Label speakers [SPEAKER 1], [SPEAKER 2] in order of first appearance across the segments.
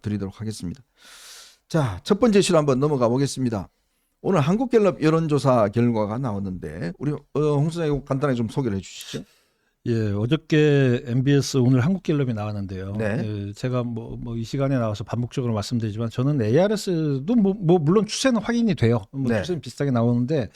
[SPEAKER 1] 드리도록 하겠습니다. 자, 첫 번째 시로 한번 넘어가 보겠습니다. 오늘 한국갤럽 여론조사 결과가 나왔는데 우리 홍 소장님 간단하게 좀 소개를 해주시죠.
[SPEAKER 2] 예, 어저께 MBS 오늘 한국갤럽이 나왔는데요.
[SPEAKER 1] 네.
[SPEAKER 2] 예, 제가 뭐 이 시간에 나와서 반복적으로 말씀드리지만 저는 ARS도 뭐 물론 추세는 확인이 돼요.
[SPEAKER 1] 네.
[SPEAKER 2] 추세는 비슷하게 나오는데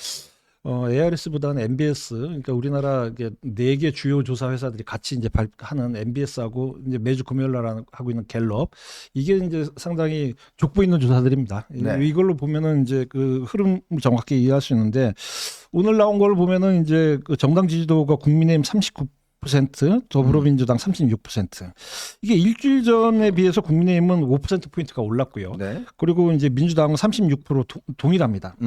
[SPEAKER 2] ARS보다는 MBS, 그러니까 우리나라 4개 주요 조사 회사들이 같이 이제 하는 MBS하고 이제 매주 금요일 날 하고 있는 갤럽, 이게 이제 상당히 족보 있는 조사들입니다.
[SPEAKER 1] 네.
[SPEAKER 2] 이걸로 보면은 이제 그 흐름 정확히 이해할 수 있는데, 오늘 나온 걸 보면은 이제 그 정당 지지도가 국민의힘 39%, 더불어민주당 36%. 이게 일주일 전에 비해서 국민의힘은 5%포인트가 올랐고요.
[SPEAKER 1] 네.
[SPEAKER 2] 그리고 이제 민주당은 36% 동일합니다.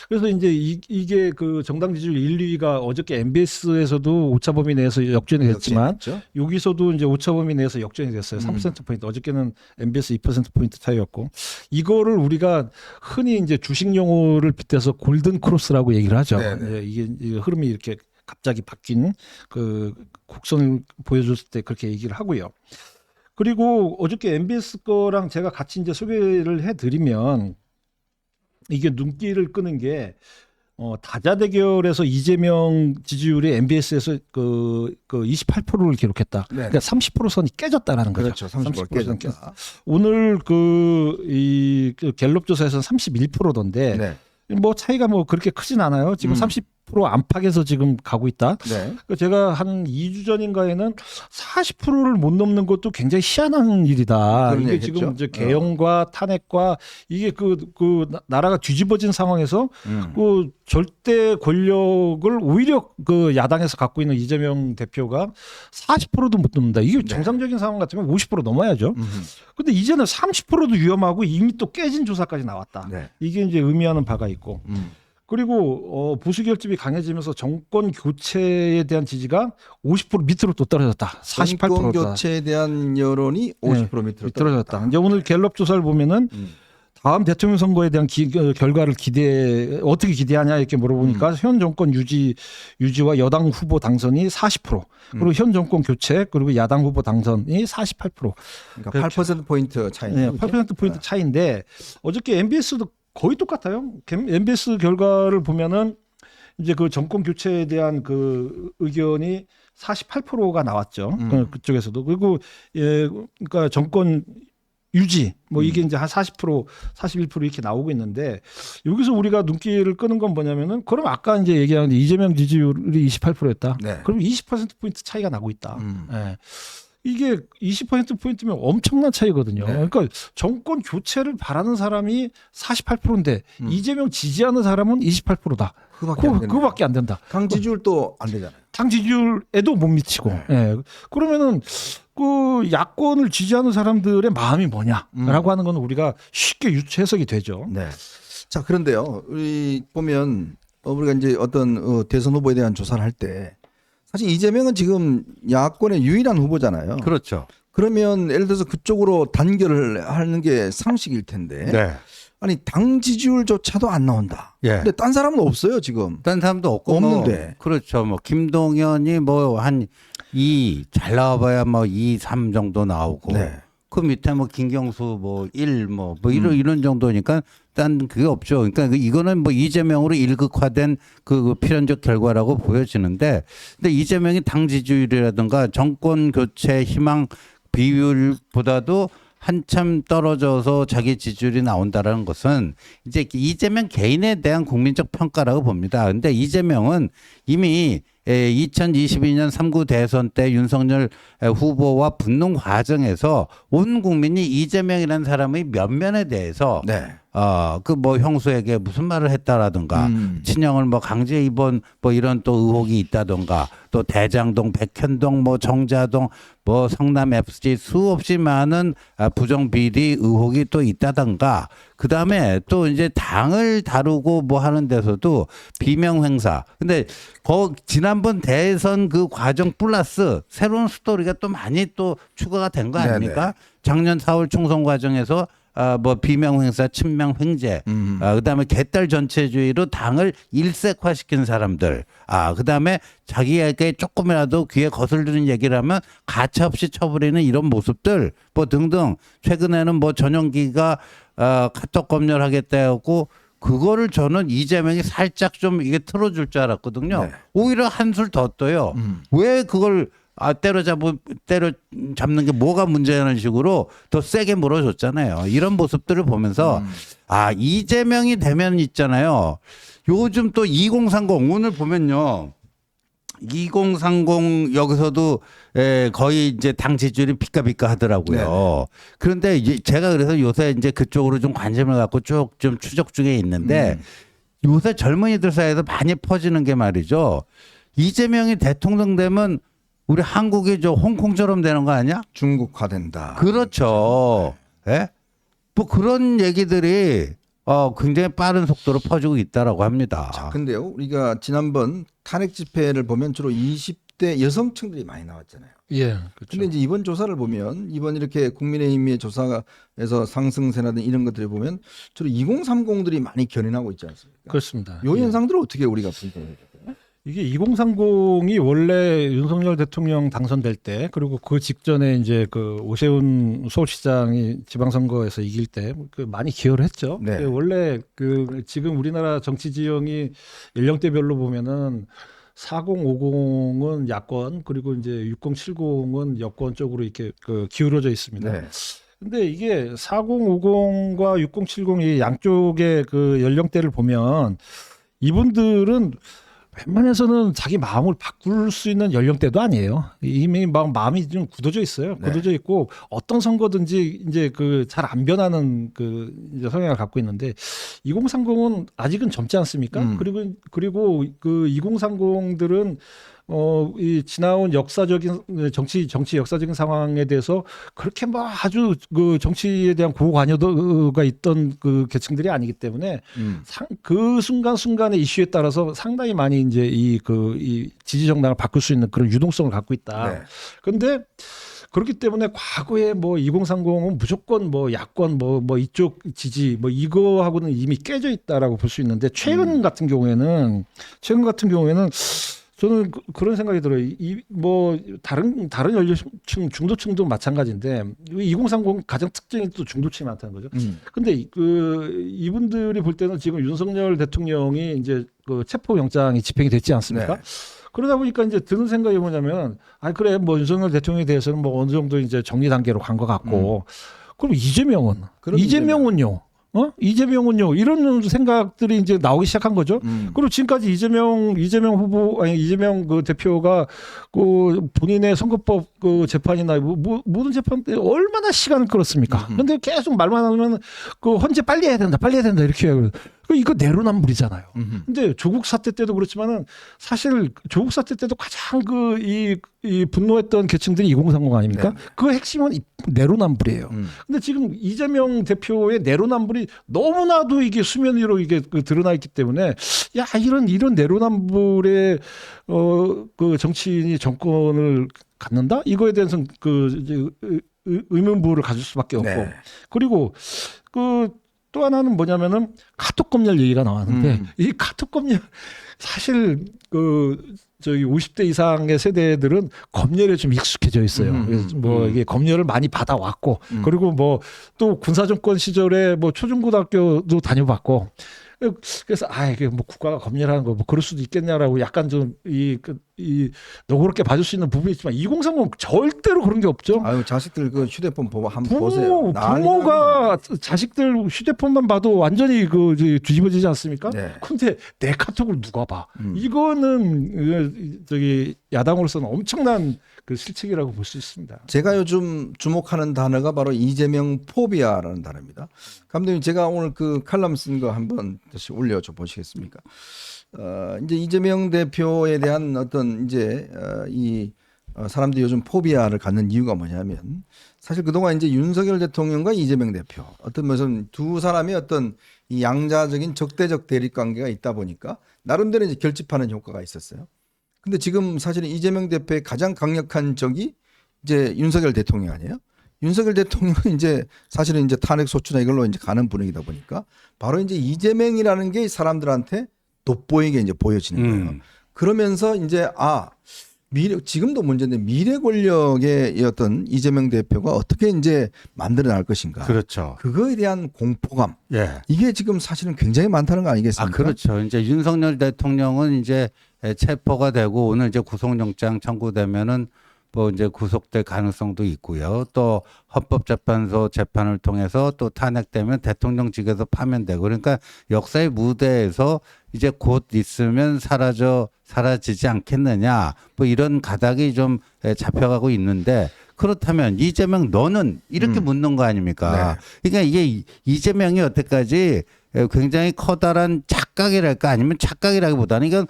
[SPEAKER 2] 그래서 이제 이게 그 정당 지지율 1, 2위가 어저께 MBS에서도 오차 범위 내에서 역전이 됐지만 여기서도 이제 오차 범위 내에서 역전이 됐어요. 3%포인트. 어저께는 MBS 2%포인트 차이였고, 이거를 우리가 흔히 이제 주식 용어를 빗대서 골든 크로스라고 얘기를 하죠. 예, 이게 흐름이 이렇게 갑자기 바뀐 그 곡선을 보여줬을 때 그렇게 얘기를 하고요. 그리고 어저께 MBS 거랑 제가 같이 이제 소개를 해드리면, 이게 눈길을 끄는 게 다자 대결에서 이재명 지지율이 MBS에서 그 28%를 기록했다.
[SPEAKER 1] 네.
[SPEAKER 2] 그러니까 30% 선이 깨졌다라는 거죠.
[SPEAKER 1] 그렇죠. 30% 깨졌다.
[SPEAKER 2] 오늘 이 갤럽 조사에서는 31%던데
[SPEAKER 1] 네.
[SPEAKER 2] 뭐 차이가 뭐 그렇게 크진 않아요. 지금 30% 안팎에서 지금 가고 있다.
[SPEAKER 1] 네.
[SPEAKER 2] 제가 한 2주 전인가에는 40%를 못 넘는 것도 굉장히 희한한 일이다. 이게
[SPEAKER 1] 얘기했죠?
[SPEAKER 2] 지금 이제 개헌과 탄핵과 이게 그 나라가 뒤집어진 상황에서 그 절대 권력을 오히려 그 야당에서 갖고 있는 이재명 대표가 40%도 못 넘는다. 이게 정상적인 상황 같으면 50% 넘어야죠. 근데 이제는 30%도 위험하고 이미 또 깨진 조사까지 나왔다.
[SPEAKER 1] 네.
[SPEAKER 2] 이게 이제 의미하는 바가 있고. 그리고 보수 결집이 강해지면서 정권 교체에 대한 지지가 50% 밑으로 또 떨어졌다. 48%다.
[SPEAKER 1] 정권 교체에 대한 여론이 50% 밑으로
[SPEAKER 2] 떨어졌다. 이제 오늘 갤럽 조사를 보면은 다음 대통령 선거에 대한 결과를 어떻게 기대하냐 이렇게 물어보니까 현 정권 유지와 여당 후보 당선이 40%, 그리고 현 정권 교체, 그리고 야당 후보 당선이 48%.
[SPEAKER 1] 그러니까 8%포인트 차이네요.
[SPEAKER 2] 네, 8%포인트 차이인데 어저께 MBS도 거의 똑같아요. MBS 결과를 보면은 이제 그 정권 교체에 대한 그 의견이 48%가 나왔죠. 그쪽에서도. 그리고 그러니까 정권 유지 뭐 이게 이제 한 40%, 41% 이렇게 나오고 있는데, 여기서 우리가 눈길을 끄는 건 뭐냐면은, 그럼 아까 이제 얘기한 이재명 지지율이 28%였다.
[SPEAKER 1] 네.
[SPEAKER 2] 그럼 20%포인트 차이가 나고 있다. 네. 이게 20%포인트면 엄청난 차이거든요.
[SPEAKER 1] 네.
[SPEAKER 2] 그러니까 정권 교체를 바라는 사람이 48%인데 이재명 지지하는 사람은 28%다. 그거밖에 안 된다.
[SPEAKER 1] 당 지지율도 안 되잖아요.
[SPEAKER 2] 당 지지율에도 못 미치고. 예. 그러면은 그 야권을 지지하는 사람들의 마음이 뭐냐라고 하는 건 우리가 쉽게 해석이 되죠.
[SPEAKER 1] 네. 자, 그런데요, 우리 보면 우리가 이제 어떤 대선 후보에 대한 조사를 할 때 사실 이재명은 지금 야권의 유일한 후보잖아요.
[SPEAKER 3] 그렇죠.
[SPEAKER 1] 그러면 예를 들어서 그쪽으로 단결을 하는 게 상식일 텐데.
[SPEAKER 3] 네.
[SPEAKER 1] 아니, 당 지지율조차도 안 나온다.
[SPEAKER 3] 예.
[SPEAKER 1] 근데 딴 사람은 없어요, 지금.
[SPEAKER 3] 딴 사람도 없고
[SPEAKER 1] 없는데.
[SPEAKER 3] 그렇죠. 뭐 김동연이 뭐 한 2 잘 나와봐야 뭐 2, 3 정도 나오고.
[SPEAKER 1] 네.
[SPEAKER 3] 그 밑에 뭐 김경수 뭐 1 뭐 이런 정도니까 딴 그게 없죠. 그러니까 이거는 뭐 이재명으로 일극화된 그 필연적 결과라고 보여지는데, 근데 이재명이 당 지지율이라든가 정권 교체 희망 비율보다도 한참 떨어져서 자기 지지율이 나온다라는 것은 이제 이재명 개인에 대한 국민적 평가라고 봅니다. 근데 이재명은 이미 2022년 3구 대선 때 윤석열 후보와 붙는 과정에서 온 국민이 이재명이라는 사람의 면면에 대해서
[SPEAKER 1] 네.
[SPEAKER 3] 그 뭐 형수에게 무슨 말을 했다라든가 친형을 뭐 강제 입원 뭐 이런 또 의혹이 있다든가, 또 대장동, 백현동, 뭐 정자동, 뭐 성남 FC 수없이 많은 부정 비리 의혹이 또 있다든가, 그 다음에 또 이제 당을 다루고 뭐 하는 데서도 비명 행사. 근데 지난번 대선 그 과정 플러스 새로운 스토리가 또 많이 또 추가가 된 거 아닙니까? 작년 4월 총선 과정에서 뭐 비명행사, 친명횡재, 그다음에 개딸 전체주의로 당을 일색화시킨 사람들, 그다음에 자기에게 조금이라도 귀에 거슬리는 얘기를 하면 가차없이 쳐버리는 이런 모습들, 뭐 등등. 최근에는 뭐 전용기가 카톡 검열하겠다 해갖고 그거를 저는 이재명이 살짝 좀 이게 틀어줄 줄 알았거든요.
[SPEAKER 1] 네.
[SPEAKER 3] 오히려 한술 더 떠요. 왜 그걸 때려잡는 게 뭐가 문제라는 식으로 더 세게 물어줬잖아요. 이런 모습들을 보면서 이재명이 되면 있잖아요. 요즘 또 2030 오늘 보면요. 2030 여기서도 거의 이제 당 지지율이 비까비까 하더라고요.
[SPEAKER 1] 네.
[SPEAKER 3] 그런데 이제 제가 그래서 요새 이제 그쪽으로 좀 관심을 갖고 쭉 좀 추적 중에 있는데 요새 젊은이들 사이에서 많이 퍼지는 게 말이죠. 이재명이 대통령 되면 우리 한국이 저 홍콩처럼 되는 거 아니야?
[SPEAKER 1] 중국화된다.
[SPEAKER 3] 그렇죠. 예? 뭐 그런 얘기들이 굉장히 빠른 속도로 퍼지고 있다라고 합니다.
[SPEAKER 1] 자, 근데요, 우리가 지난번 탄핵 집회를 보면 주로 20대 여성층들이 많이 나왔잖아요.
[SPEAKER 2] 예. 그렇죠.
[SPEAKER 1] 근데 이제 이번 조사를 보면 이번 이렇게 국민의힘의 조사에서 상승세라든 이런 것들을 보면 주로 2030들이 많이 견인하고 있지 않습니까?
[SPEAKER 2] 그렇습니다.
[SPEAKER 1] 요
[SPEAKER 2] 예.
[SPEAKER 1] 현상들을 어떻게 우리가 분석해야 될까요?
[SPEAKER 2] 이게 2030이 원래 윤석열 대통령 당선될 때 그리고 그 직전에 이제 그 오세훈 서울시장이 지방선거에서 이길 때 그 많이 기여를 했죠.
[SPEAKER 1] 네.
[SPEAKER 2] 원래 그 지금 우리나라 정치 지형이 연령대별로 보면은 4050은 야권 그리고 이제 6070은 여권 쪽으로 이렇게 그 기울어져 있습니다.
[SPEAKER 1] 네.
[SPEAKER 2] 근데 이게 4050과 6070이 양쪽의 그 연령대를 보면 이분들은 웬만해서는 자기 마음을 바꿀 수 있는 연령대도 아니에요. 이미 마음이 좀 굳어져 있어요.
[SPEAKER 1] 네.
[SPEAKER 2] 굳어져 있고 어떤 선거든지 이제 그 잘 안 변하는 그 이제 성향을 갖고 있는데 2030은 아직은 젊지 않습니까? 그리고 그 2030들은 이 지나온 역사적인 정치 역사적인 상황에 대해서 그렇게 뭐 아주 그 정치에 대한 고관여도가 있던 그 계층들이 아니기 때문에 그 순간순간의 이슈에 따라서 상당히 많이 이제 이 지지 정당을 바꿀 수 있는 그런 유동성을 갖고 있다.
[SPEAKER 1] 네.
[SPEAKER 2] 그런데 그렇기 때문에 과거에 뭐 2030은 무조건 뭐 야권 뭐 이쪽 지지 뭐 이거하고는 이미 깨져 있다라고 볼 수 있는데 최근 같은 경우에는 저는 그런 생각이 들어요. 뭐 다른 연령층 중도층도 마찬가지인데 2030 가장 특징이 또 중도층이 많다는 거죠. 근데 그 이분들이 볼 때는 지금 윤석열 대통령이 이제 그 체포 영장이 집행이 됐지 않습니까?
[SPEAKER 1] 네.
[SPEAKER 2] 그러다 보니까 이제 드는 생각이 뭐냐면 그래 뭐 윤석열 대통령에 대해서는 뭐 어느 정도 이제 정리 단계로 간 것 같고 그럼 이재명은요? 이재명은요? 이런 생각들이 이제 나오기 시작한 거죠. 그리고 지금까지 이재명 그 대표가 그 본인의 선거법 그 재판이나 모든 재판 때 얼마나 시간을 끌었습니까? 근데 계속 말만 하면 그 헌재 빨리 해야 된다 이렇게 해요. 이거 내로남불이잖아요. 근데 조국 사태 때도 그렇지만은 사실 조국 사태 때도 가장 이 분노했던 계층들이 2030 아닙니까?
[SPEAKER 1] 네.
[SPEAKER 2] 그 핵심은 내로남불이에요. 근데 지금 이재명 대표의 내로남불이 너무나도 이게 수면 위로 이게 드러나 있기 때문에 이런 내로남불의 그 정치인이 정권을 갖는다? 이거에 대해서는 이제 의문부를 가질 수밖에 없고
[SPEAKER 1] 네.
[SPEAKER 2] 그리고 또 하나는 뭐냐면은 카톡 검열 얘기가 나왔는데 이 카톡 검열 사실 저기 50대 이상의 세대들은 검열에 좀 익숙해져 있어요. 그래서 뭐 이게 검열을 많이 받아왔고 그리고 뭐 또 군사정권 시절에 뭐 초중고등학교도 다녀봤고 그래서 이게 뭐 국가가 검열하는 거 뭐 그럴 수도 있겠냐라고 약간 좀 너그럽게 봐줄 수 있는 부분이 있지만 2030 절대로 그런 게 없죠.
[SPEAKER 1] 자식들 그 휴대폰 한번 보세요.
[SPEAKER 2] 부모가 자식들 휴대폰만 봐도 완전히 뒤집어지지 않습니까?
[SPEAKER 1] 네.
[SPEAKER 2] 근데 내 카톡을 누가 봐? 이거는 저기 야당으로서는 엄청난 그 실책이라고 볼 수 있습니다.
[SPEAKER 1] 제가 요즘 주목하는 단어가 바로 이재명 포비아라는 단어입니다. 감독님, 제가 오늘 그 칼럼 쓴 거 한번 다시 올려줘 보시겠습니까? 이제 이재명 대표에 대한 어떤 이제 사람들이 요즘 포비아를 갖는 이유가 뭐냐면 사실 그동안 이제 윤석열 대통령과 이재명 대표 어떤 무슨 두 사람의 어떤 이 양자적인 적대적 대립 관계가 있다 보니까 나름대로 이제 결집하는 효과가 있었어요. 근데 지금 사실은 이재명 대표의 가장 강력한 적이 이제 윤석열 대통령 아니에요? 윤석열 대통령은 이제 사실은 이제 탄핵 소추나 이걸로 이제 가는 분위기다 보니까 바로 이제 이재명이라는 게 사람들한테 돋보이게 이제 보여지는 거예요. 그러면서 이제 미래 지금도 문제인데 미래 권력의 어떤 이재명 대표가 어떻게 이제 만들어 날 것인가.
[SPEAKER 3] 그렇죠.
[SPEAKER 1] 그거에 대한 공포감.
[SPEAKER 3] 예.
[SPEAKER 1] 이게 지금 사실은 굉장히 많다는 거 아니겠습니까?
[SPEAKER 3] 그렇죠. 이제 윤석열 대통령은 이제 체포가 되고 오늘 이제 구속영장 청구되면은 뭐 이제 구속될 가능성도 있고요. 또 헌법재판소 재판을 통해서 또 탄핵되면 대통령직에서 파면되고 그러니까 역사의 무대에서 이제 곧 있으면 사라지지 않겠느냐 뭐 이런 가닥이 좀 잡혀가고 있는데 그렇다면 이재명 너는 이렇게 묻는 거 아닙니까? 그러니까 이게 이재명이 여태까지 굉장히 커다란 착각이랄까 아니면 착각이라기보다는 이건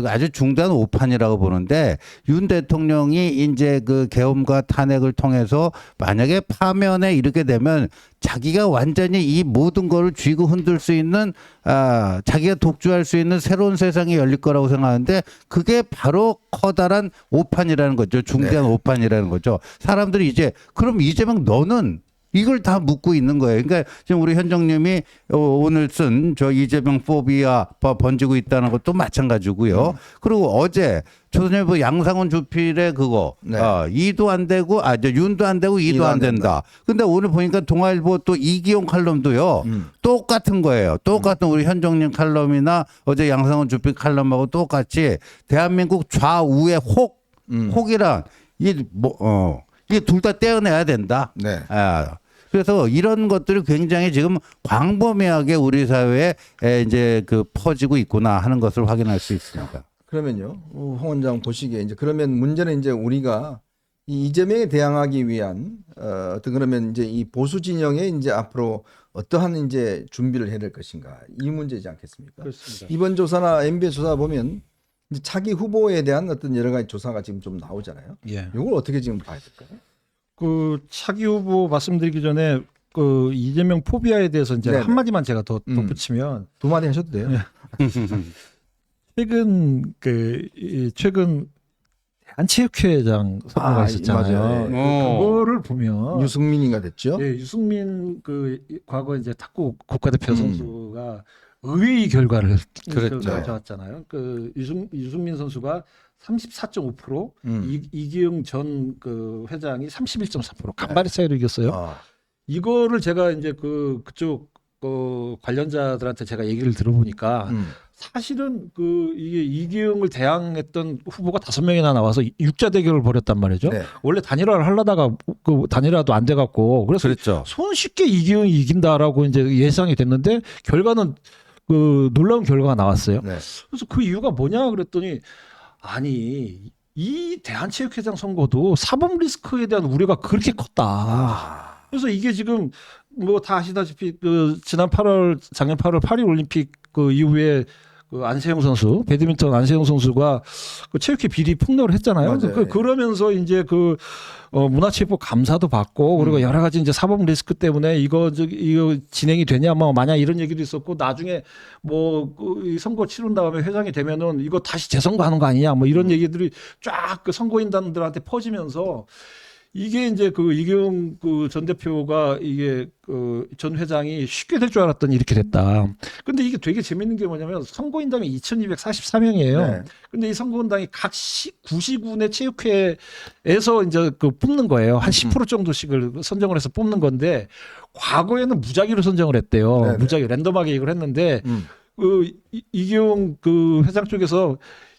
[SPEAKER 3] 아주 중대한 오판이라고 보는데 윤 대통령이 이제 그 계엄과 탄핵을 통해서 만약에 파면에 이르게 되면 자기가 완전히 이 모든 거를 쥐고 흔들 수 있는 자기가 독주할 수 있는 새로운 세상이 열릴 거라고 생각하는데 그게 바로 커다란 오판이라는 거죠. 중대한 오판이라는 거죠. 사람들이 이제 그럼 이재명 너는 이걸 다 묻고 있는 거예요. 그러니까 지금 우리 현정님이 오늘 쓴 저 이재명 포비아 번지고 있다는 것도 마찬가지고요. 그리고 어제 조선일보 양상훈 주필의 그거 이도 안 되고 저 윤도 안 되고 이도 안 된다. 근데 오늘 보니까 동아일보 또 이기용 칼럼도요. 똑같은 거예요. 똑같은 우리 현정님 칼럼이나 어제 양상훈 주필 칼럼하고 똑같이 대한민국 좌우의 혹이란 이게 둘 다 떼어내야 된다.
[SPEAKER 1] 네.
[SPEAKER 3] 그래서 이런 것들이 굉장히 지금 광범위하게 우리 사회에 이제 그 퍼지고 있구나 하는 것을 확인할 수 있습니다.
[SPEAKER 1] 그러면요, 홍 원장 보시기에 이제 그러면 문제는 이제 우리가 이 이재명에 대항하기 위한 어떤 그러면 이제 이 보수 진영에 이제 앞으로 어떠한 이제 준비를 해야 될 것인가 이 문제지 않겠습니까?
[SPEAKER 2] 그렇습니다.
[SPEAKER 1] 이번 조사나 MB의 조사 보면 이제 차기 후보에 대한 어떤 여러 가지 조사가 지금 좀 나오잖아요.
[SPEAKER 2] 예.
[SPEAKER 1] 이걸 어떻게 지금 봐야 될까요?
[SPEAKER 2] 그 차기 후보 말씀드리기 전에 그 이재명 포비아에 대해서 이제
[SPEAKER 1] 네네.
[SPEAKER 2] 한마디만 제가 더 덧붙이면
[SPEAKER 1] 두 마디 하셔도 돼요.
[SPEAKER 2] 최근 대한체육회장 선거가 있었잖아요.
[SPEAKER 1] 맞아요.
[SPEAKER 2] 그거를 보면
[SPEAKER 1] 유승민이가 됐죠.
[SPEAKER 2] 예, 유승민 그 과거 이제 탁구 국가대표 선수가 의외의 결과를
[SPEAKER 3] 그랬죠.
[SPEAKER 2] 가져왔잖아요. 그 유승민 선수가 34.5%, 이기영 전 그 회장이 31.4% 간발의 차이로 이겼어요. 이거를 제가 이제 그쪽 관련자들한테 제가 얘기를 들어보니까 사실은 이게 이기영을 대항했던 후보가 5명이나 나와서 6자 대결을 벌였단 말이죠.
[SPEAKER 1] 네.
[SPEAKER 2] 원래 단일화를 하려다가 그 단일화도 안 돼갖고 그래서
[SPEAKER 3] 그렇죠.
[SPEAKER 2] 손쉽게 이기영이 이긴다라고 이제 예상이 됐는데 결과는 그 놀라운 결과가 나왔어요.
[SPEAKER 1] 네.
[SPEAKER 2] 그래서 그 이유가 뭐냐 그랬더니 아니 이 대한체육회장 선거도 사법 리스크에 대한 우려가 그렇게 컸다. 그래서 이게 지금 뭐 다 아시다시피 그 지난 작년 8월 파리 올림픽 그 이후에 그 안세영 선수, 배드민턴 안세영 선수가 그 체육회 비리 폭로를 했잖아요. 그러면서 이제 문화체육부 감사도 받고 그리고 여러 가지 이제 사법 리스크 때문에 이거 진행이 되냐 뭐 만약 이런 얘기도 있었고 나중에 이 선거 치른 다음에 회장이 되면은 이거 다시 재선거하는 거 아니냐 뭐 이런 얘기들이 쫙 그 선거인단들한테 퍼지면서 이게 이제 그 이기영 그 전 대표가 이게 그 전 회장이 쉽게 될 줄 알았더니 이렇게 됐다. 근데 이게 되게 재밌는 게 뭐냐면 선거인당이 2,244명이에요.
[SPEAKER 1] 네.
[SPEAKER 2] 근데 이 선거인당이 각 구시군의 체육회에서 이제 그 뽑는 거예요. 한 10% 정도씩을 선정을 해서 뽑는 건데 과거에는 무작위로 선정을 했대요.
[SPEAKER 1] 네네.
[SPEAKER 2] 무작위 랜덤하게 이걸 했는데 그 이기영 그 회장 쪽에서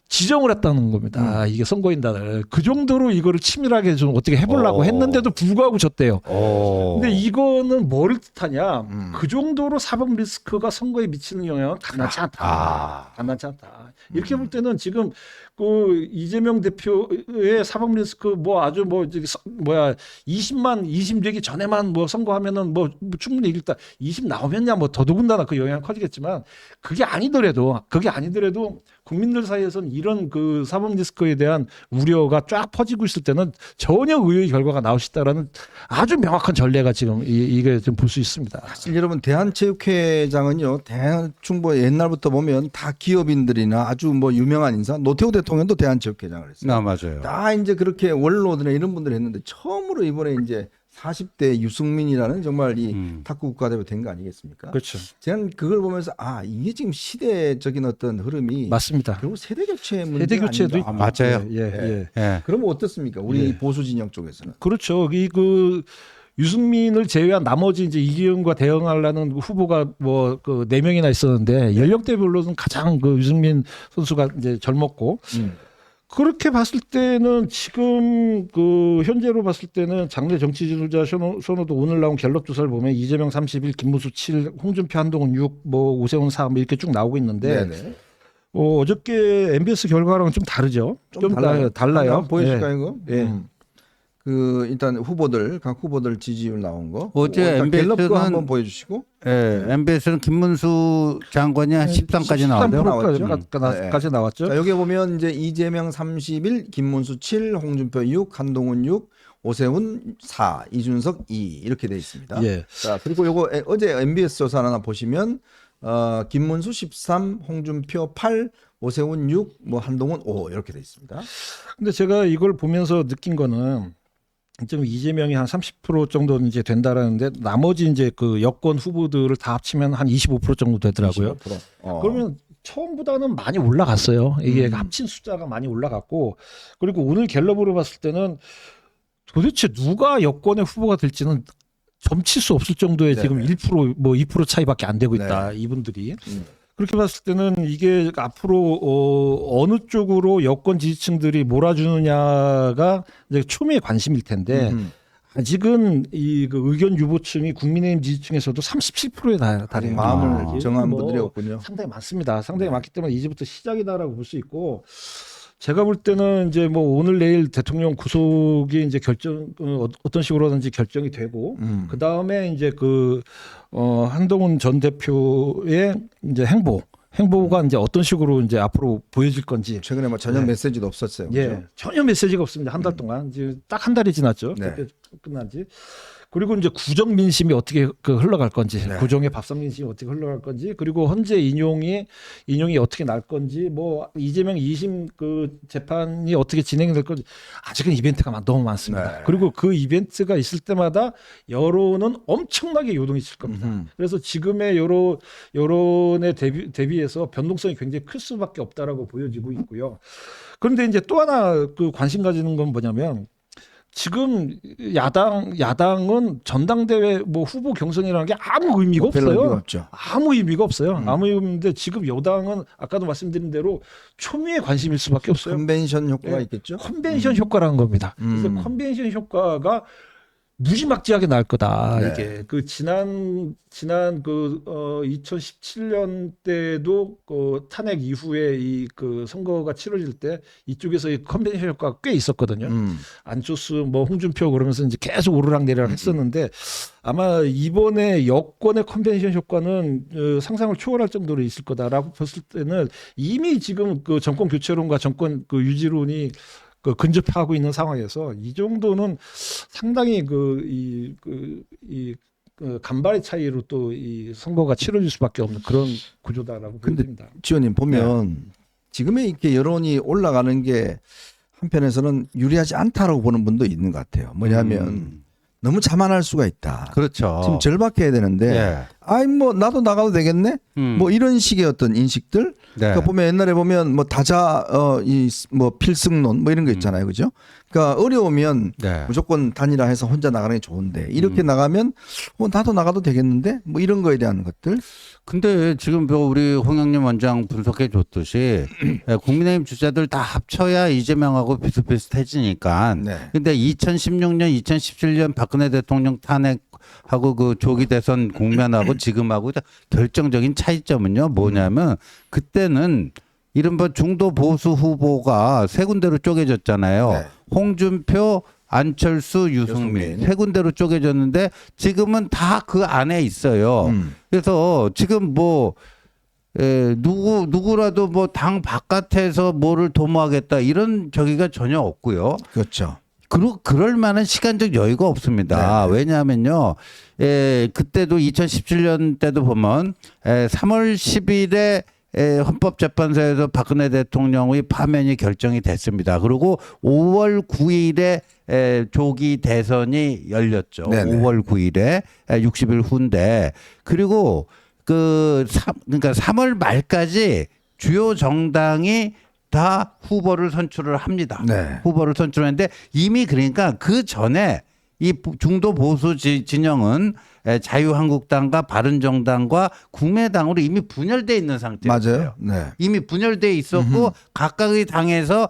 [SPEAKER 2] 지정을 했다는 겁니다. 이게 선거인단을 그 정도로 이거를 치밀하게 좀 어떻게 해보려고 했는데도 불구하고 졌대요. 근데 이거는 뭐를 뜻하냐? 그 정도로 사법 리스크가 선거에 미치는 영향은 간단치 않다. 간단치 않다. 이렇게 볼 때는 지금 그 이재명 대표의 사법 리스크 뭐 아주 뭐 저기 20 되기 전에만 뭐 선거하면은 뭐 충분히 이길다. 20 나오면야 뭐 더더군다나 그 영향이 커지겠지만 그게 아니더라도 국민들 사이에서는 이런 그 사법 리스크에 대한 우려가 쫙 퍼지고 있을 때는 전혀 의외의 결과가 나올 수 있다라는 아주 명확한 전례가 지금 이게 좀 볼 수 있습니다.
[SPEAKER 1] 사실 여러분 대한체육회장은요 대충 뭐 옛날부터 보면 다 기업인들이나 아주 뭐 유명한 인사 노태우 대통령도 대한체육회장을 했어요.
[SPEAKER 3] 맞아요.
[SPEAKER 1] 다 이제 그렇게 원로들이나 이런 분들이 했는데 처음으로 이번에 이제 40대 유승민이라는 정말 이 탁구 국가대표 된 거 아니겠습니까?
[SPEAKER 2] 그렇죠.
[SPEAKER 1] 저는 그걸 보면서 이게 지금 시대적인 어떤 흐름이
[SPEAKER 2] 맞습니다.
[SPEAKER 1] 결국 세대 교체 문제
[SPEAKER 2] 세대 교체도
[SPEAKER 1] 아닌가?
[SPEAKER 3] 맞아요.
[SPEAKER 2] 예.
[SPEAKER 1] 그러면 어떻습니까? 우리 보수 진영 쪽에서는.
[SPEAKER 2] 그렇죠. 그 유승민을 제외한 나머지 이제 이기영과 대응하려는 후보가 뭐 그 4명이나 있었는데 연령대별로는 가장 그 유승민 선수가 이제 젊었고 그렇게 봤을 때는 지금 그 현재로 봤을 때는 장래 정치 지도자 선호도 오늘 나온 갤럽 조사를 보면 이재명 31, 김문수 7, 홍준표 한동훈 6, 뭐 오세훈 4 뭐 이렇게 쭉 나오고 있는데
[SPEAKER 1] 네네.
[SPEAKER 2] 어저께 MBS 결과랑은 좀 다르죠. 좀 달라요.
[SPEAKER 1] 한번 보여줄까요,
[SPEAKER 2] 예.
[SPEAKER 1] 이거?
[SPEAKER 2] 예.
[SPEAKER 1] 그 일단 각 후보들 지지율 나온 거.
[SPEAKER 3] 어제
[SPEAKER 1] 일단 갤럽 거
[SPEAKER 3] MBS 는
[SPEAKER 1] 한번 보여주시고.
[SPEAKER 3] MBS는 김문수 장관이 한 13까지 나오죠.
[SPEAKER 2] 13%까지 나왔죠.
[SPEAKER 1] 자, 여기 보면 이제 이재명 31, 김문수 7, 홍준표 6, 한동훈 6, 오세훈 4, 이준석 2 이렇게 돼 있습니다.
[SPEAKER 2] 예.
[SPEAKER 1] 자, 그리고 요거 어제 MBS 조사 하나 보시면 김문수 13, 홍준표 8, 오세훈 6, 뭐 한동훈 5 이렇게 돼 있습니다.
[SPEAKER 2] 근데 제가 이걸 보면서 느낀 거는 좀 이재명이 한 30% 정도 이제 된다라는데 나머지 이제 그 여권 후보들을 다 합치면 한 25% 정도 되더라고요.
[SPEAKER 1] 25%.
[SPEAKER 2] 그러면 처음보다는 많이 올라갔어요. 이게 합친 숫자가 많이 올라갔고 그리고 오늘 갤럽으로 봤을 때는 도대체 누가 여권의 후보가 될지는 점칠 수 없을 정도의
[SPEAKER 1] 네네.
[SPEAKER 2] 지금 1% 뭐 2% 차이밖에 안 되고 있다.
[SPEAKER 1] 네.
[SPEAKER 2] 이분들이. 그렇게 봤을 때는 이게 앞으로 어느 쪽으로 여권 지지층들이 몰아주느냐가 이제 초미의 관심일 텐데 아직은 이 그 의견 유보층이 국민의힘 지지층에서도 37%에 달하는
[SPEAKER 1] 마음을 정한 분들이 없군요.
[SPEAKER 2] 상당히 많습니다. 상당히 많기 때문에 이제부터 시작이다라고 볼 수 있고 제가 볼 때는 이제 뭐 오늘 내일 대통령 구속이 이제 어떤 식으로든지 결정이 되고 그 다음에 이제 한동훈 전 대표의 이제 행보가 이제 어떤 식으로 이제 앞으로 보여질 건지.
[SPEAKER 1] 최근에 뭐 전혀 메시지도 없었어요.
[SPEAKER 2] 예,
[SPEAKER 1] 그죠?
[SPEAKER 2] 전혀 메시지가 없습니다. 한 달 동안 이제 딱 한 달이 지났죠.
[SPEAKER 1] 네.
[SPEAKER 2] 그때 끝난지. 그리고 이제 구정 민심이 어떻게 흘러갈 건지,
[SPEAKER 1] 네.
[SPEAKER 2] 구정의 밥상 민심이 어떻게 흘러갈 건지, 그리고 헌재 인용이 어떻게 날 건지, 뭐 이재명 2심 그 재판이 어떻게 진행될 건지 아직은 이벤트가 너무 많습니다.
[SPEAKER 1] 네.
[SPEAKER 2] 그리고 그 이벤트가 있을 때마다 여론은 엄청나게 요동이 있을 겁니다. 그래서 지금의 여론에 대비해서 변동성이 굉장히 클 수밖에 없다라고 보여지고 있고요. 그런데 이제 또 하나 그 관심 가지는 건 뭐냐면. 지금 야당은 전당대회 뭐 후보 경선이라는 게 아무 의미가
[SPEAKER 1] 별로
[SPEAKER 2] 없어요.
[SPEAKER 1] 의미가 없죠.
[SPEAKER 2] 아무 의미가 없어요. 아무 의미가 없는데 지금 여당은 아까도 말씀드린 대로 초미의 관심일 수밖에 없어요.
[SPEAKER 1] 컨벤션 효과가
[SPEAKER 2] 예.
[SPEAKER 1] 있겠죠.
[SPEAKER 2] 컨벤션 효과라는 겁니다. 그래서 컨벤션 효과가 무지막지하게 날 거다.
[SPEAKER 1] 네.
[SPEAKER 2] 이게 그 지난 2017년 때도 그 탄핵 이후에 이 그 선거가 치러질 때 이쪽에서 이 컨벤션 효과가 꽤 있었거든요. 안철수 뭐 홍준표 그러면서 이제 계속 오르락내리락 했었는데 아마 이번에 여권의 컨벤션 효과는 상상을 초월할 정도로 있을 거다라고 봤을 때는 이미 지금 그 정권 교체론과 정권 그 유지론이 근접하고 있는 상황에서 이 정도는 상당히 간발의 차이로 또 이 선거가 치러질 수밖에 없는 그런 구조다라고 보입니다.
[SPEAKER 1] 지원님 보면 지금의 이렇게 여론이 올라가는 게 한편에서는 유리하지 않다라고 보는 분도 있는 것 같아요. 뭐냐면 너무 자만할 수가 있다.
[SPEAKER 3] 그렇죠.
[SPEAKER 1] 지금 절박해야 되는데 뭐 나도 나가도 되겠네. 뭐 이런 식의 어떤 인식들. 그러니까 보면 옛날에 보면 뭐 뭐 필승론 뭐 이런 거 있잖아요, 그죠? 그러니까 어려우면 무조건 단일화해서 혼자 나가는 게 좋은데 이렇게 나가면 나도 나가도 되겠는데 뭐 이런 거에 대한 것들.
[SPEAKER 3] 근데 지금 우리 홍영림 원장 분석해 줬듯이 국민의힘 주자들 다 합쳐야 이재명하고 비슷비슷해지니까. 근데 2016년, 2017년 박근혜 대통령 탄핵하고 그 조기 대선 국면하고 지금하고 결정적인 차이점은요 뭐냐면 그때는 이른바 중도 보수 후보가 세 군데로 쪼개졌잖아요. 홍준표, 안철수, 유승민 세 군데로 쪼개졌는데 지금은 다 그 안에 있어요. 그래서 지금 누구라도 뭐 당 바깥에서 뭐를 도모하겠다 이런 저기가 전혀 없고요.
[SPEAKER 1] 그렇죠.
[SPEAKER 3] 그럴 만한 시간적 여유가 없습니다. 왜냐하면요, 그때도 2017년 때도 보면 3월 10일에 헌법재판소에서 박근혜 대통령의 파면이 결정이 됐습니다. 그리고 5월 9일에 조기 대선이 열렸죠.
[SPEAKER 1] 네네.
[SPEAKER 3] 5월 9일에 60일 후인데 그리고 그러니까 3월 말까지 주요 정당이 다 후보를 선출을 합니다.
[SPEAKER 1] 네.
[SPEAKER 3] 후보를 선출했는데 이미 그러니까 그 전에 이 중도 보수 진영은 자유한국당과 바른정당과 국민의당으로 이미 분열돼 있는 상태였어요.
[SPEAKER 1] 맞아요. 네.
[SPEAKER 3] 이미 분열돼 있었고 각각의 당에서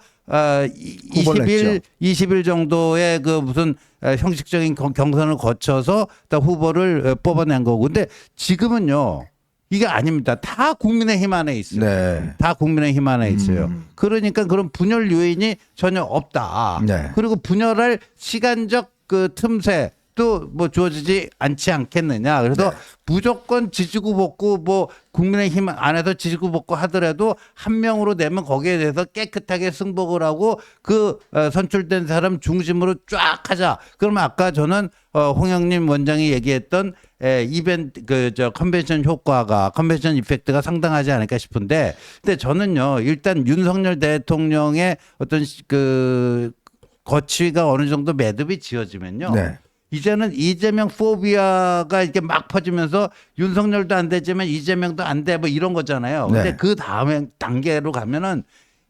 [SPEAKER 1] 후보를 냈죠.
[SPEAKER 3] 20일 정도의 그 무슨 형식적인 경선을 거쳐서 다 후보를 뽑아낸 거고. 근데 지금은요. 이게 아닙니다. 다 국민의힘 안에 있어요.
[SPEAKER 1] 네.
[SPEAKER 3] 다 국민의힘 안에 있어요. 그러니까 그런 분열 요인이 전혀 없다.
[SPEAKER 1] 네.
[SPEAKER 3] 그리고 분열할 시간적 그 틈새 또 뭐 주어지지 않지 않겠느냐. 그래서
[SPEAKER 1] 네.
[SPEAKER 3] 무조건 지지고 볶고 뭐 국민의힘 안에서 지지고 볶고 하더라도 한 명으로 내면 거기에 대해서 깨끗하게 승복을 하고 그 선출된 사람 중심으로 쫙 하자. 그러면 아까 저는 홍영님 원장이 얘기했던 이벤트 컨벤션 효과가 컨벤션 이펙트가 상당하지 않을까 싶은데 근데 저는요 일단 윤석열 대통령의 어떤 그 거취가 어느 정도 매듭이 지어지면요.
[SPEAKER 1] 네.
[SPEAKER 3] 이제는 이재명 포비아가 이렇게 막 퍼지면서 윤석열도 안 되지만 이재명도 안 돼 뭐 이런 거잖아요. 근데
[SPEAKER 1] 네.
[SPEAKER 3] 그 다음에 단계로 가면은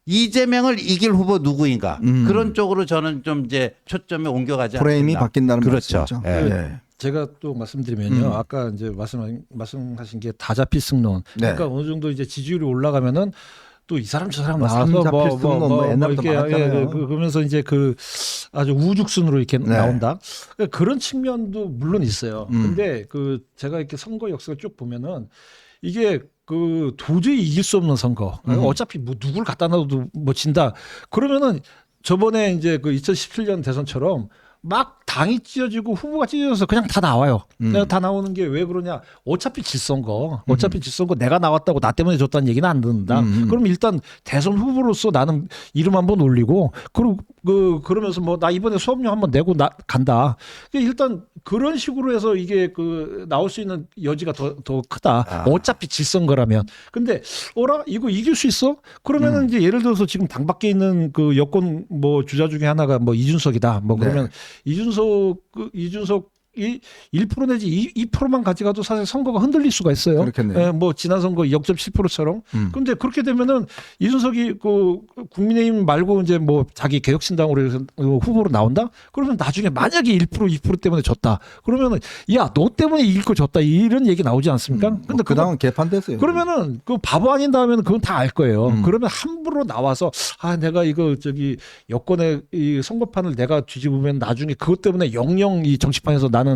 [SPEAKER 3] 이재명을 이길 후보 누구인가 그런 쪽으로 저는 좀 이제 초점이 옮겨가지
[SPEAKER 1] 프레임이
[SPEAKER 3] 않겠나.
[SPEAKER 1] 바뀐다는
[SPEAKER 3] 그렇죠.
[SPEAKER 1] 말씀이죠.
[SPEAKER 3] 예.
[SPEAKER 1] 네.
[SPEAKER 2] 제가 또 말씀드리면요. 아까 이제 말씀하신 게 다자필승론.
[SPEAKER 1] 네.
[SPEAKER 2] 그러니까 어느 정도 이제 지지율이 올라가면은 또 이 사람 저 사람
[SPEAKER 1] 뭐
[SPEAKER 2] 나와서
[SPEAKER 1] 삼자필승론 뭐 옛날부터 많았잖아요.
[SPEAKER 2] 그러면서 이제 그 아주 우죽순으로 이렇게
[SPEAKER 1] 네.
[SPEAKER 2] 나온다. 그러니까 그런 측면도 물론 있어요.
[SPEAKER 1] 음.
[SPEAKER 2] 근데 그 제가 이렇게 선거 역사를 쭉 보면은 이게 그 도저히 이길 수 없는 선거. 어차피 뭐 누굴 갖다 놔도 뭐 진다. 그러면은 저번에 이제 그 2017년 대선처럼 막 당이 찢어지고 후보가 찢어져서 그냥 다 나와요. 그냥 다 나오는 게 왜 그러냐? 어차피 질선거, 내가 나왔다고 나 때문에 졌다는 얘기는 안 듣는다. 그럼 일단 대선 후보로서 나는 이름 한번 올리고 그리고 그러면서 뭐 나 이번에 수업료 한번 내고 나 간다. 일단 그런 식으로 해서 이게 그 나올 수 있는 여지가 더 크다. 어차피 질선거라면. 근데 이거 이길 수 있어? 그러면은 이제 예를 들어서 지금 당 밖에 있는 그 여권 뭐 주자 중에 하나가 뭐 이준석이다. 뭐 그러면 이준석이 1% 내지 2%만 가져가도 사실 선거가 흔들릴 수가 있어요.
[SPEAKER 1] 그렇겠네요.
[SPEAKER 2] 예, 뭐 지난 선거 0.7%처럼. 그런데 그렇게 되면은 이준석이 그 국민의힘 말고 이제 뭐 자기 개혁신당으로 해서 후보로 나온다. 그러면 나중에 만약에 1% 2% 때문에 졌다. 그러면은 야, 너 때문에 이길 거 졌다. 이런 얘기 나오지 않습니까? 근데
[SPEAKER 1] 그 당은 개판됐어요.
[SPEAKER 2] 그러면은 그 바보 아닌 다음에는 그건 다 알 거예요. 그러면 함부로 나와서 내가 이거 여권의 이 선거판을 내가 뒤집으면 나중에 그것 때문에 영영 이 정치판에서 나는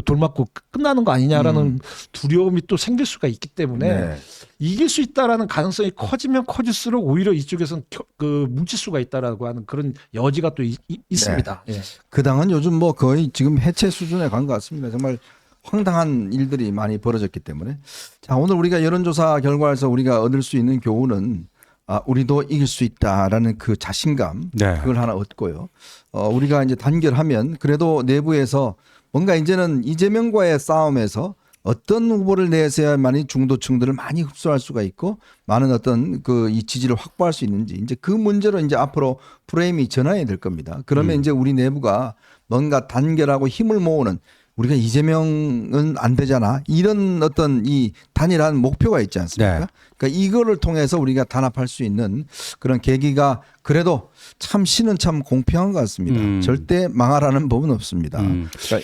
[SPEAKER 2] 돌 맞고 끝나는 거 아니냐라는 두려움이 또 생길 수가 있기 때문에
[SPEAKER 1] 네.
[SPEAKER 2] 이길 수 있다라는 가능성이 커지면 커질수록 오히려 이쪽에서는 뭉칠 수가 있다라고 하는 그런 여지가 또 있습니다. 예.
[SPEAKER 1] 그 당은 요즘 뭐 거의 지금 해체 수준에 간 것 같습니다. 정말 황당한 일들이 많이 벌어졌기 때문에. 자, 오늘 우리가 여론조사 결과에서 우리가 얻을 수 있는 교훈은 우리도 이길 수 있다라는 그 자신감,
[SPEAKER 3] 네.
[SPEAKER 1] 그걸 하나 얻고요. 우리가 이제 단결하면 그래도 내부에서 뭔가 이제는 이재명과의 싸움에서 어떤 후보를 내세야만이 중도층들을 많이 흡수할 수가 있고 많은 어떤 이 지지를 확보할 수 있는지 이제 그 문제로 이제 앞으로 프레임이 전환이 될 겁니다. 그러면 이제 우리 내부가 뭔가 단결하고 힘을 모으는 우리가 이재명은 안 되잖아. 이런 어떤 이 단일한 목표가 있지 않습니까?
[SPEAKER 3] 네.
[SPEAKER 1] 그러니까 이거를 통해서 우리가 단합할 수 있는 그런 계기가 그래도 참 시는 참 공평한 것 같습니다. 절대 망하라는 법은 없습니다. 그러니까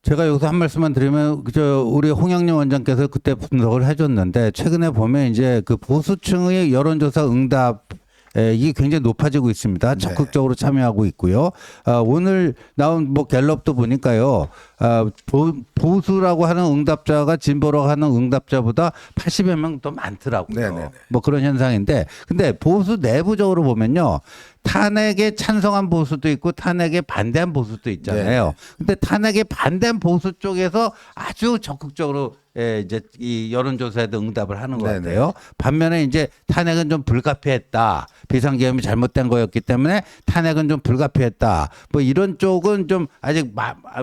[SPEAKER 3] 제가 여기서 한 말씀만 드리면 우리 홍영림 원장께서 그때 분석을 해줬는데 최근에 보면 이제 그 보수층의 여론조사 응답 이게 굉장히 높아지고 있습니다. 적극적으로 참여하고 있고요. 오늘 나온 뭐 갤럽도 보니까요. 보수라고 하는 응답자가 진보라고 하는 응답자보다 80여 명 더 많더라고요.
[SPEAKER 1] 네네네.
[SPEAKER 3] 뭐 그런 현상인데 근데 보수 내부적으로 보면요. 탄핵에 찬성한 보수도 있고 탄핵에 반대한 보수도 있잖아요. 근데 탄핵에 반대한 보수 쪽에서 아주 적극적으로 이제 이 여론조사에도 응답을 하는 것 같아요. 반면에 이제 탄핵은 좀 불가피했다. 비상계엄이 잘못된 거였기 때문에 탄핵은 좀 불가피했다. 뭐 이런 쪽은 좀 아직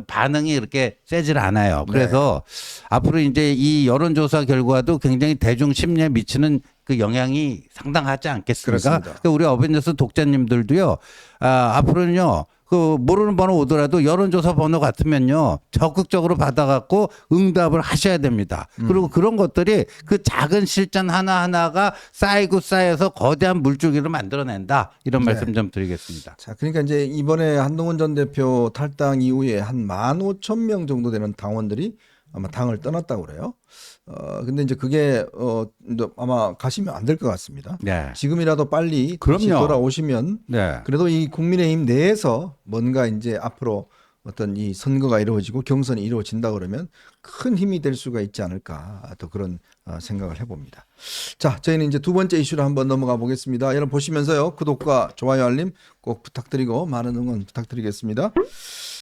[SPEAKER 3] 반응이 이렇게 세질 않아요. 그래서 앞으로 이제 이 여론조사 결과도 굉장히 대중 심리에 미치는 그 영향이 상당하지 않겠습니까?
[SPEAKER 1] 그렇습니다.
[SPEAKER 3] 그러니까 우리 어벤져스 독자님들도요. 앞으로는요. 그 모르는 번호 오더라도 여론조사 번호 같으면요 적극적으로 받아갖고 응답을 하셔야 됩니다. 그리고 그런 것들이 그 작은 실전 하나하나가 쌓여서 거대한 물줄기를 만들어낸다 이런 말씀 좀 드리겠습니다.
[SPEAKER 1] 자, 그러니까 이제 이번에 한동훈 전 대표 탈당 이후에 한 15,000명 정도 되는 당원들이 아마 당을 떠났다고 그래요. 근데 이제 그게 아마 가시면 안 될 것 같습니다.
[SPEAKER 3] 네.
[SPEAKER 1] 지금이라도 빨리 다시
[SPEAKER 3] 그럼요.
[SPEAKER 1] 돌아오시면
[SPEAKER 3] 네.
[SPEAKER 1] 그래도 이 국민의힘 내에서 뭔가 이제 앞으로 어떤 이 선거가 이루어지고 경선이 이루어진다 그러면 큰 힘이 될 수가 있지 않을까 또 그런 생각을 해봅니다. 자, 저희는 이제 두 번째 이슈로 한번 넘어가 보겠습니다. 여러분 보시면서요 구독과 좋아요 알림 꼭 부탁드리고 많은 응원 부탁드리겠습니다.